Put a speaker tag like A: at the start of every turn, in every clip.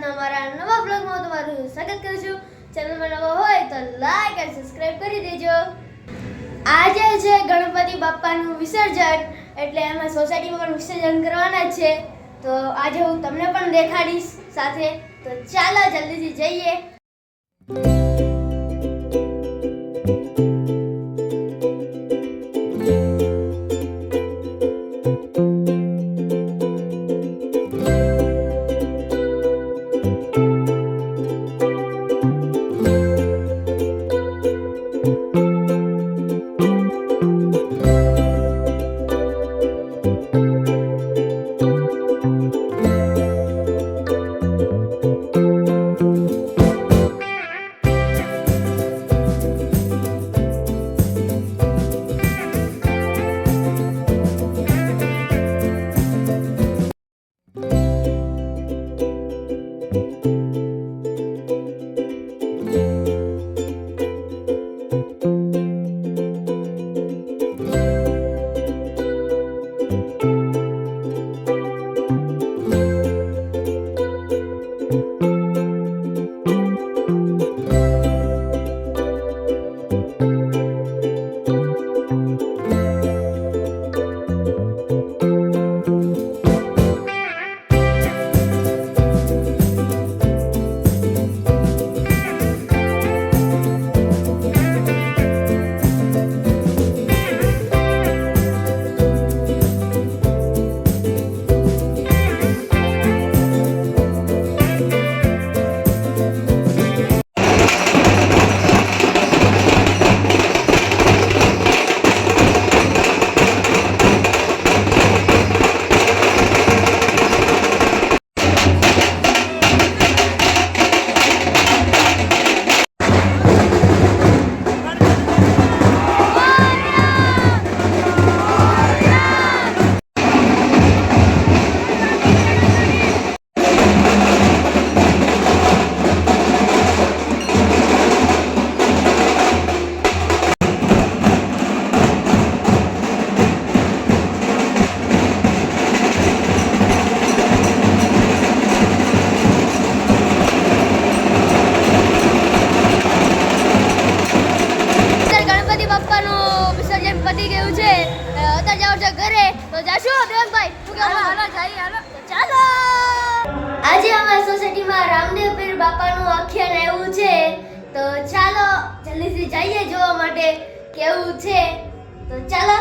A: આજના મારા નવા બ્લોગમાં તમારું સ્વાગત કરું છું. ચેનલમાં નવા હોય તો લાઈક અને સબસ્ક્રાઇબ કરી દેજો. આજે છે ગણપતિ બાપ્પાનું વિસર્જન, એટલે અમે સોસાયટીમાં પણ વિસર્જન કરવાના છે. તો આજે હું તમને પણ દેખાડીશ સાથે. તો ચાલો જલ્દીથી જઈએ. ઘરે તો જાશું દેવનભાઈ. હાલો ચાલો. આજે અમારી સોસાયટીમાં રામદેવ પીર બાપાનું આખ્યાન આવ્યું છે. તો ચાલો જલ્દીથી જઈએ જોવા માટે કેવું છે. તો ચાલો.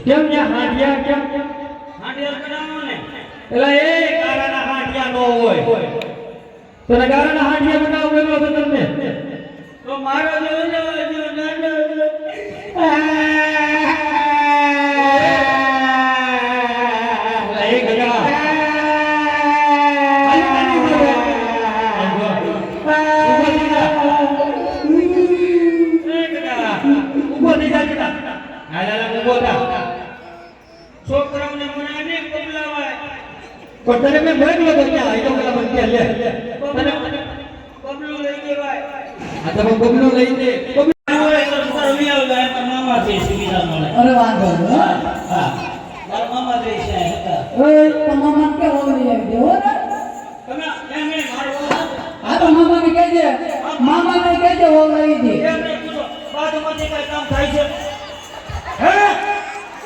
B: કેમ ન્યા હાંડિયા કેમ
C: હાંડિયા બનાવો ને
B: એલા એ ગારાના હાંડિયા નો હોય તને ગારાના હાંડિયા બનાવવું એમ તો તમને
C: તો મારો જો
B: એ ગજા ઉભો થઈ જા હાલા ઉભો થા
C: છોકરાઓને મનાને કબલાવાય
B: પણ તને મેં મોકલો તો ત્યાં આઈ તો પેલા બંધ લે
C: કબલું લઈ દેવાય
B: આ તો બબલો લઈ દે
C: મામા છે સુવિધા મળે
D: અરે વાંધો નહીં
C: હા મારા મામા છે હતા
D: ઓય તમામા કે ઓલી આવી દે હો ને
C: તમે એમ નહીં મારો
D: આ તો મામાને કહેજે મામાને કહેજે ઓલી દે
C: એમને પૂછો બાજુમાંથી કઈ કામ થાય છે હે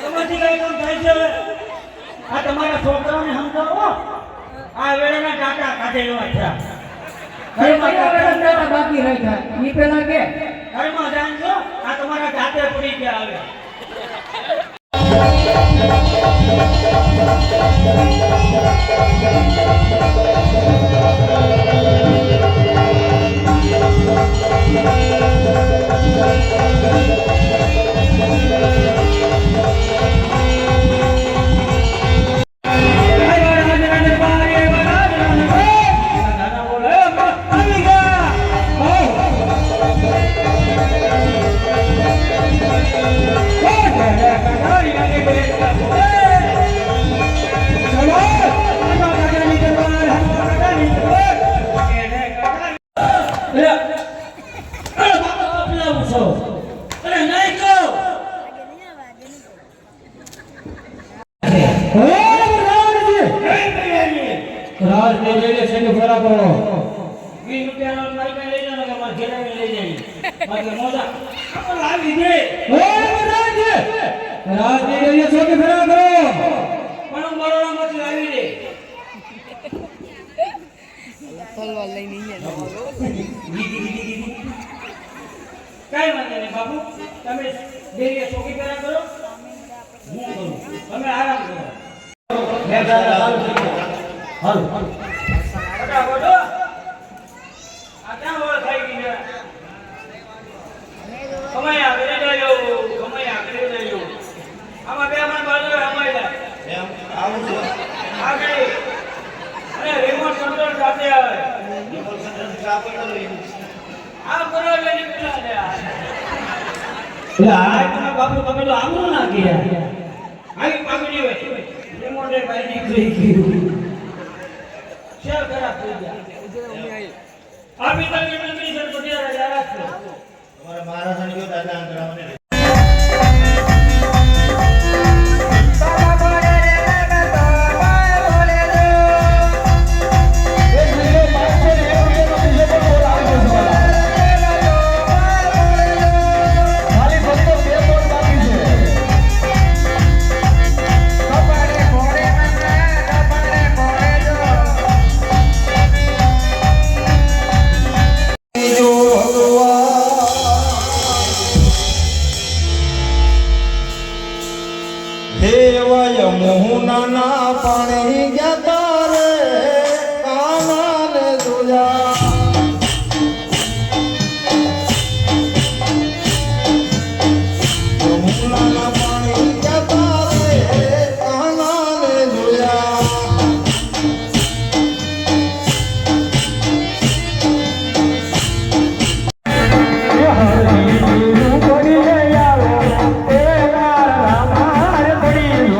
C: એમાંથી કઈ કામ થાય છે હવે આ તમારા છોકરાઓને સમજાવો આ વેળાના ટાટા કાઢેલા છે
D: એ કયા વેળા બાકી રહી જાય ઈ પેલા કે
C: ઘરમાં જાણજો આ તમારા જાતે પડી ગયા આવે
B: રાજ ને લઈને સંગ ફરા કરો
C: 20 રૂપિયાનો મારી પાસે લઈ જાવ કે મારા ઘેરાને લઈ જાય મારે મોજા આપણે લાવી દે
B: રાજ ને લઈને સંગ ફરા કરો
C: પણ બરોડામાંથી લાવી દે
D: તલવાર લઈને
C: કઈ વાંધો નહીં બાપુ તમે દેરીએ ચોકી પેલા કરો હું કરું તમે આરામ કરો
B: હાલ
C: ફટાફટ હો. આ ક્યાં વળ થઈ ગઈ છે કમાઈ આગળ જજો કમાઈ આગળ જજો આમાં બે અમારી બાજુ અમારી જાય
E: એમ આવું છું
C: આગળ અને રિમોટ કંટ્રોલ સાથે આવે
E: રિમોટ કંટ્રોલ કાપડ કરો
C: આ કરો એટલે નીકળ્યા છે
B: એટલે આ
C: તમે બાપુ તમે તો આમનું ના ગયા આવી પાકડી હોય રિમોટ એ ભાઈ નીકળી ગયું શેર ખરાબ થઈ ગયા આ ભીતર કેટલી મિનિટ પટિયા રહ્યા છે
E: તમારા મહારાષ્ટ્રની જો દાદા અંતરામને મોહના પાણી જતા રે કાનાને જોયા મોહના પાણી જતા રે કાનાને જોયા
B: રામાર પડી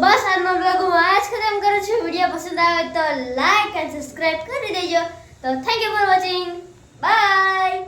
A: બસ આજનો બ્લોગ હું આ જ ખતમ કરું છું. વિડીયો પસંદ આવે તો લાઈક અને સબસ્ક્રાઇબ કરી દેજો. તો thank you for watching. By.